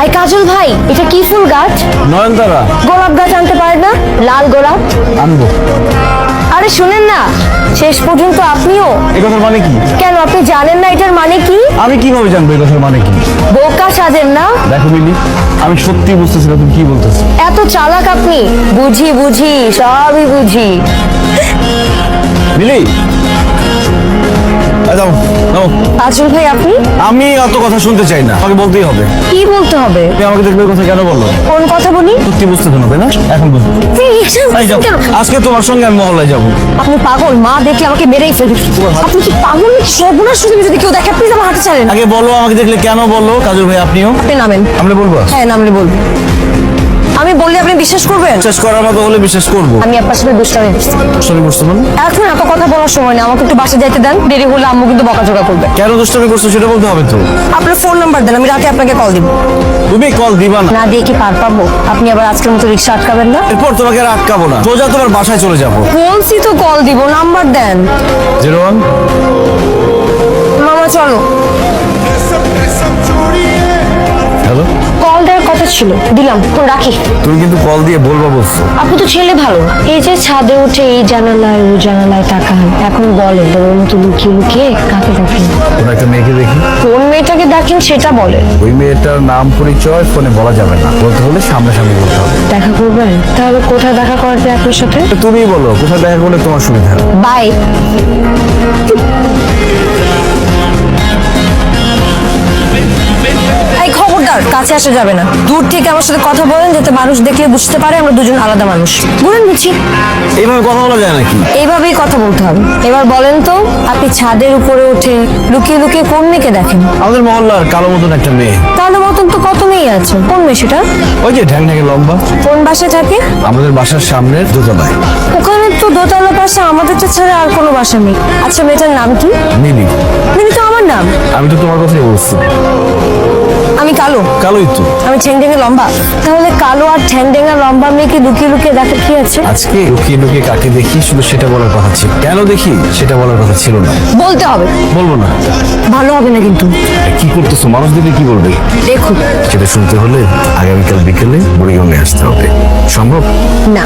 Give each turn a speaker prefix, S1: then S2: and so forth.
S1: এই কাজল ভাই, এটা কি ফুল গাছ?
S2: নয়নতারা।
S1: গোলাপ গাছ আনতে পারেন না? লাল গোলাপ
S2: আনবো।
S1: আরে শুনেন না, শেষ পর্যন্ত আপনিও।
S2: এই কথার মানে কি?
S1: কেন আপনি জানেন না এটার মানে কি?
S2: আমি কিভাবে জানবো এই কথার মানে কি?
S1: বোকা সাজেন না।
S2: দেখো মিলি, আমি সত্যি বুঝতেছি না তুমি কি বলতেছো।
S1: এত চালাক আপনি। বুঝি বুঝি, সবই বুঝি।
S2: মিলি, যাও যাও।
S1: কাজল ভাই আপনি?
S2: আমি অত কথা শুনতে চাই না, আমাকে বলতেই হবে।
S1: কি বলতে হবে?
S2: তুমি আমাকে দেখলে কথা কেন বলো?
S1: কোন কথা বলি?
S2: সত্যি বুঝতেছো না তাই না? এখন বুঝো। এই যাও, আজকে তোমার সঙ্গে আমি মহল্লায় যাবো।
S1: আপনি পাগল? মা দেখলে আমাকে মেরেই ফেলবে। আপনি কি পাগল? সর্বনাশ শুধু যদি কেউ দেখে প্লিজ আমার হাতে ছাড়েন।
S2: আগে বলো, আমাকে দেখলে কেন বলো? কাজল ভাই আপনিও?
S1: আপনি নামেন।
S2: আমি বলবো?
S1: হ্যাঁ নামলে বলবো। আমি বললে আপনি বিশ্বাস করবেন?
S2: বিশ্বাস করার মতো হলে বিশ্বাস করবো।
S1: আমি আপনার সাথে দুষ্টামি করছি।
S2: দুষ্টামি করছো মানে?
S1: এখন এত কথা বলার সময় না, আমাকে একটু বাসা যাইতে দেন। দেরি হলে আম্মু কিন্তু বকাঝকা করবে।
S2: কেন দুষ্টামি করছো সেটা বলতে হবে তো।
S1: আপনার ফোন নাম্বার দেন, আমি রাতে আপনাকে কল দিব।
S2: তুমি কল দিবা না?
S1: না দিয়ে কি পার পাবো? আপনি আবার আজকের মতো রিক্সা আটকাবেন না।
S2: এরপর তোমাকে আর আটকাবো না, সোজা তোমার বাসায় চলে যাবো।
S1: বলছি তো কল দিব, নাম্বার দেন।
S2: 01।
S1: মামা চলো।
S2: হ্যালো,
S1: কল দেওয়ার কথা ছিল, দিলাম। ফোন রাখি।
S2: তুমি কিন্তু কল দিয়ে বলবা বলছো।
S1: আপনি তো ছেলে ভালো। এই যে ছাদে উঠে এই জানালায় ওই জানালায় তাকান, এখন বলেন ওর মতো লুকিয়ে লুকিয়ে কাকে দেখেন?
S2: কোনো একটা মেয়েকে দেখি।
S1: কোন মেয়েটাকে দেখেন সেটা বলেন।
S2: ওই মেয়েটার নাম পরিচয় ফোনে বলা যাবে না, বলতে হলে সামনাসামনি বলতে হবে।
S1: দেখা করবেন? তাহলে কোথায় দেখা করবে আপনার সাথে?
S2: তুমি বলো কোথায় দেখা করলে তোমার সুবিধা।
S1: বাই। এই খবরদার, কাছে আসা যাবে না। দূর থেকে আমার সাথে কথা বলেন, যাতে মানুষ দেখলে বুঝতে পারে আমরা দুজন আলাদা মানুষ। বলেন বুঝি।
S2: এইভাবে কথা বলা যায় নাকি?
S1: এইভাবেই কথা বলতে হবে। এবার বলেন তো, আপনি ছাদের উপরে উঠে লুকিয়ে লুকিয়ে কোন মেয়েকে দেখেন?
S2: আমাদের মহল্লার কালো মতন একটা মেয়ে।
S1: তাহলে মতন তো কত মেয়ে আছে। কোন মেয়ে সেটা?
S2: ওই যে ঢ্যাং ঢ্যাঙে লম্বা।
S1: কোন বাসায় থাকে?
S2: আমাদের বাসার সামনের দোতলায়।
S1: ওখানে তো দোতলা পাশে আমাদেরটা ছাড়া আর কোনো বাসা নেই। আচ্ছা মেয়েটার নাম কি?
S2: মিলি।
S1: মিলি তো আমার নাম।
S2: আমি তো তোমার কথাই বলছি।
S1: আমি কালো।
S2: কালোই তো।
S1: আমি ঠ্যাংডেঙ্গা লম্বা। তাহলে কালো আর ঠ্যাংডেঙ্গা লম্বা মেয়েকে লুকিয়ে লুকিয়ে দেখা কি আছে?
S2: আজকে লুকিয়ে লুকিয়ে কাকে দেখি শুধু সেটা বলার কথা ছিল, কেন দেখি সেটা বলার কথা ছিল না।
S1: বলতে হবে।
S2: বলবো না।
S1: ভালো হবে না কিন্তু।
S2: কি করতেছো? মানুষ দিলে কি বলবে?
S1: দেখুন।
S2: সেটা শুনতে হলে আগামীকাল বিকেলে বুড়িগঙ্গে আসতে হবে। সম্ভব?
S1: না।